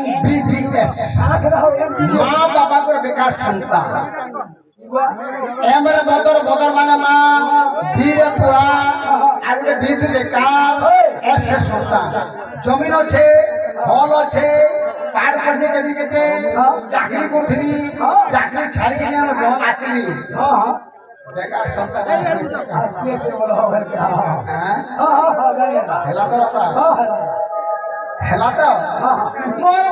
MBBS মা বাবা করে বেকার সন্তান এমরে বদর মানে মা বীরে পুরা আর বীর বেকার এসে সন্তান জমিন আছে ফল আছে পার পড়ে দিকে চাকরি করছিলি চাকরি ছাড়ি কিনে আমরা জল আছিলি বেকার সন্তান হেলা তো মোর